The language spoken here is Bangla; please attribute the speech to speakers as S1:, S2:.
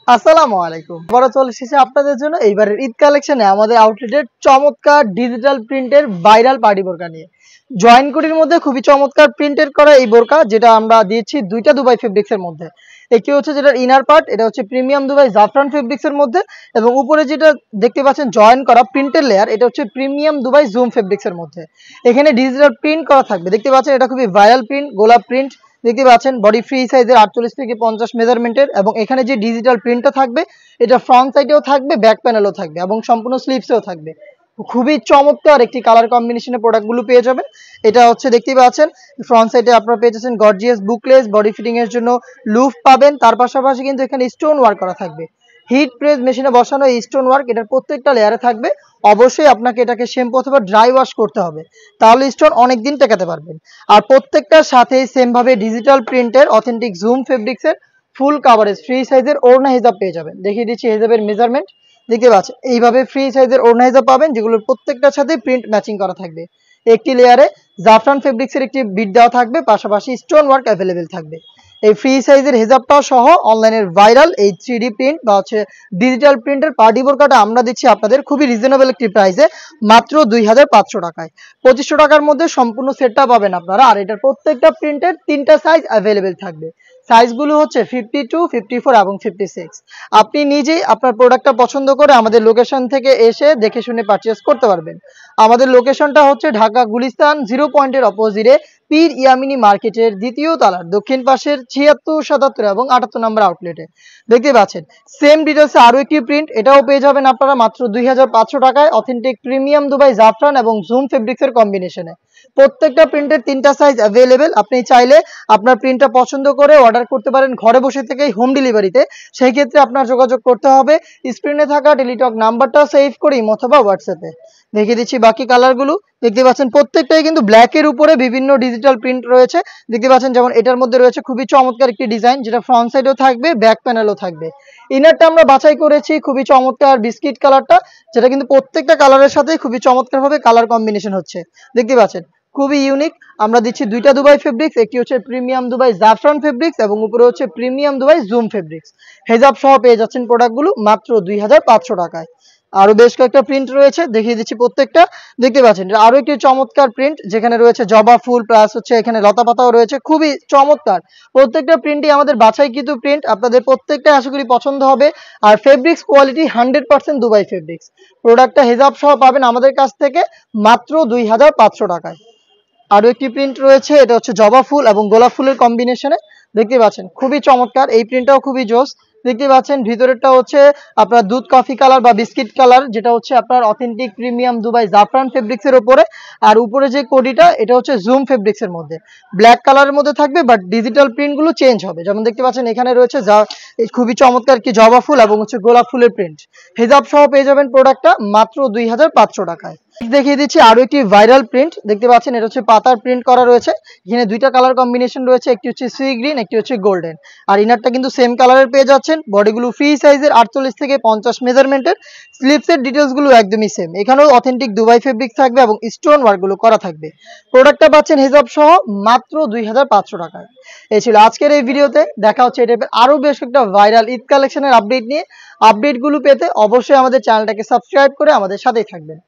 S1: আসসালামু আলাইকুম। আবারও চলে এসেছি আপনাদের জন্য এইবারের ঈদ কালেকশনে আমাদের আউটলেটের চমৎকার ডিজিটাল প্রিন্টের ভাইরাল পার্টি বোরকা নিয়ে। জয়েন কোটির মধ্যে খুবই চমৎকার প্রিন্টের করা এই বোরকা, যেটা আমরা দিয়েছি দুইটা দুবাই ফেব্রিক্সের মধ্যে। একটি হচ্ছে যেটার ইনার পার্ট, এটা হচ্ছে প্রিমিয়াম দুবাই জাফরান ফেব্রিক্সের মধ্যে, এবং উপরে যেটা দেখতে পাচ্ছেন জয়েন করা প্রিন্টের লেয়ার, এটা হচ্ছে প্রিমিয়াম দুবাই জুম ফেব্রিক্সের মধ্যে। এখানে ডিজিটাল প্রিন্ট করা থাকবে, দেখতে পাচ্ছেন এটা খুবই ভাইরাল প্রিন্ট, গোলাপ প্রিন্ট। দেখতে পাচ্ছেন বডি ফ্রি সাইজের 48 থেকে 50 মেজারমেন্টের, এবং এখানে যে ডিজিটাল প্রিন্টটা থাকবে এটা ফ্রন্ট সাইডেও থাকবে, ব্যাক প্যানেলও থাকবে, এবং সম্পূর্ণ স্লিভসেও থাকবে। খুবই চমৎকার একটি কালার কম্বিনেশনে প্রোডাক্টগুলো পেয়ে যাবেন। এটা হচ্ছে দেখতেই পাচ্ছেন ফ্রন্ট সাইডে আপনারা পেয়ে যাচ্ছেন গর্জিয়াস বুকলেস, বডি ফিটিং এর জন্য লুফ পাবেন। তার পাশাপাশি কিন্তু এখানে স্টোন ওয়ার্ক করা থাকবে, হিট প্রেস মেশিনে বসানো এই স্টোন ওয়ার্ক এটার প্রত্যেকটা লেয়ারে থাকবে। অবশ্যই আপনাকে এটাকে শ্যাম্পু অথবা ড্রাই ওয়াশ করতে হবে, তাহলে স্টোন অনেকদিন টেকাতে পারবেন। আর প্রত্যেকটার সাথে সেম ভাবে ডিজিটাল প্রিন্টের অথেন্টিক জুম ফেব্রিক্সের ফুল কাভারেজ ফ্রি সাইজের ওড়না হিজাব পেয়ে যাবেন। দেখিয়ে দিচ্ছি হিজাবের মেজারমেন্ট, দেখতে পাচ্ছেন এইভাবে ফ্রি সাইজের ওড়না হিজাব পাবেন, যেগুলোর প্রত্যেকটার সাথে প্রিন্ট ম্যাচিং করা থাকবে। একটি লেয়ারে জাফরান ফেব্রিক্সের একটি বিট দেওয়া থাকবে, পাশাপাশি স্টোন ওয়ার্ক অ্যাভেলেবেল থাকবে। এই ফ্রি সাইজের হিজাবটাও সহ অনলাইনের ভাইরাল এই 3D প্রিন্ট বা হচ্ছে ডিজিটাল প্রিন্টের পার্টি বোরকাটা আমরা দিচ্ছি আপনাদের খুবই রিজনেবল একটি প্রাইসে, মাত্র 2500 টাকায়। 2500 টাকার মধ্যে সম্পূর্ণ সেটটা পাবেন আপনারা। আর এটার প্রত্যেকটা প্রিন্টের 3টা সাইজ অ্যাভেলেবেল থাকবে। সাইজগুলো হচ্ছে 52, 54 এবং 56। আপনি নিজেই আপনার প্রোডাক্টটা পছন্দ করে আমাদের লোকেশন থেকে এসে দেখে শুনে পারচেজ করতে পারবেন। আমাদের লোকেশনটা হচ্ছে ঢাকা গুলিস্তান 0 পয়েন্টের অপোজিটে পীর ইয়ামিনী মার্কেটের দ্বিতীয় তলার দক্ষিণ পাশের 76, 77 এবং 78 নম্বর আউটলেটে। দেখতে পাচ্ছেন সেম ডিটেলসে আরও একটি প্রিন্ট, এটাও পেয়ে যাবেন আপনারা মাত্র 2500 টাকায়, অথেন্টিক প্রিমিয়াম দুবাই জাফরান এবং জুম ফেব্রিক্সের কম্বিনেশনে। প্রত্যেকটা প্রিন্টের 3টা সাইজ অ্যাভেলেবেল। আপনি চাইলে আপনার প্রিন্টটা পছন্দ করে অর্ডার করতে পারেন ঘরে বসে থেকেই হোম ডেলিভারিতে। সেই ক্ষেত্রে আপনার যোগাযোগ করতে হবে স্ক্রিনে থাকা টেলিটক নাম্বারটা সেভ করে অথবা হোয়াটসঅ্যাপে। দেখিয়ে দিচ্ছি বাকি কালারগুলো। দেখতে পাচ্ছেন প্রত্যেকটাই কিন্তু ব্ল্যাকের উপরে বিভিন্ন ডিজিটাল প্রিন্ট রয়েছে। দেখতে পাচ্ছেন যেমন এটার মধ্যে রয়েছে খুবই চমৎকার একটি ডিজাইন, যেটা ফ্রন্ট সাইডেও থাকবে, ব্যাক প্যানেলও থাকবে। ইনারটা আমরা বাছাই করেছি খুবই চমৎকার বিস্কিট কালারটা, যেটা কিন্তু প্রত্যেকটা কালারের সাথে খুবই চমৎকারভাবে কালার কম্বিনেশন হচ্ছে। দেখতে পাচ্ছেন খুবই ইউনিক। আমরা দিচ্ছি দুইটা দুবাই ফেব্রিক্স, একটি হচ্ছে প্রিমিয়াম দুবাই জাফরান ফেব্রিক্স এবং উপরে হচ্ছে প্রিমিয়াম দুবাই জুম ফেব্রিক্স। হেজাব সহ পেয়ে যাচ্ছেন প্রোডাক্টগুলো মাত্র 2500 টাকায়। আরো বেশ কয়েকটা প্রিন্ট রয়েছে, দেখিয়ে দিচ্ছি প্রত্যেকটা। দেখতে পাচ্ছেন আরো একটি চমৎকার প্রিন্ট, যেখানে রয়েছে জবা ফুল প্লাস হচ্ছে এখানে লতা পাতাও রয়েছে, খুবই চমৎকার। প্রত্যেকটা প্রিন্টই আমাদের বাছাইকৃত প্রিন্ট, আপনাদের প্রত্যেকটা আশা করি পছন্দ হবে। আর ফেব্রিক্স কোয়ালিটি 100% দুবাই ফেব্রিক্স। প্রোডাক্টটা হেজাব সহ পাবেন আমাদের কাছ থেকে মাত্র 2500 টাকায়। আরো একটি প্রিন্ট রয়েছে, এটা হচ্ছে জবা ফুল এবং গোলাপ ফুলের কম্বিনেশনে। দেখতে পাচ্ছেন খুবই চমৎকার, এই প্রিন্টটাও খুবই জোস। দেখতে পাচ্ছেন ভিতরেরটা হচ্ছে আপনার দুধ কফি কালার বা বিস্কিট কালার, যেটা হচ্ছে আপনার অথেন্টিক প্রিমিয়াম দুবাই জাফরান ফেব্রিক্স এর উপরে। আর উপরে যে কোডিটা এটা হচ্ছে জুম ফেব্রিক্স এর মধ্যে, ব্ল্যাক কালারের মধ্যে থাকবে, বাট ডিজিটাল প্রিন্ট গুলো চেঞ্জ হবে। যেমন দেখতে পাচ্ছেন এখানে রয়েছে খুবই চমৎকার কি জবা ফুল এবং হচ্ছে গোলাপ ফুলের প্রিন্ট। হেজাব সহ পেয়ে যাবেন প্রোডাক্টটা মাত্র 2500 টাকায়। দেখিয়ে দিচ্ছি আরো একটি ভাইরাল প্রিন্ট, দেখতে পাচ্ছেন এটা হচ্ছে পাতার প্রিন্ট করা রয়েছে। এখানে দুইটা কালার কম্বিনেশন রয়েছে, একটি হচ্ছে সি গ্রিন, একটি হচ্ছে গোল্ডেন। আর ইনারটা কিন্তু সেম কালারের পেয়ে যাচ্ছেন। বডিগুলো ফ্রি সাইজের 48 থেকে 50 মেজারমেন্টের। স্লিপসের ডিটেলস গুলো একদমই সেম, এখানেও অথেন্টিক দুবাই ফেব্রিক্স থাকবে এবং স্টোন ওয়ার্ক গুলো করা থাকবে। প্রোডাক্টটা পাচ্ছেন হিজাব সহ মাত্র 2500 টাকায়। এই ছিল আজকের এই ভিডিওতে। দেখা হচ্ছে এই টাইপের আরো বেশ একটা ভাইরাল ঈদ কালেকশনের আপডেট নিয়ে। আপডেটগুলো পেতে অবশ্যই আমাদের চ্যানেলটাকে সাবস্ক্রাইব করে আমাদের সাথেই থাকবেন।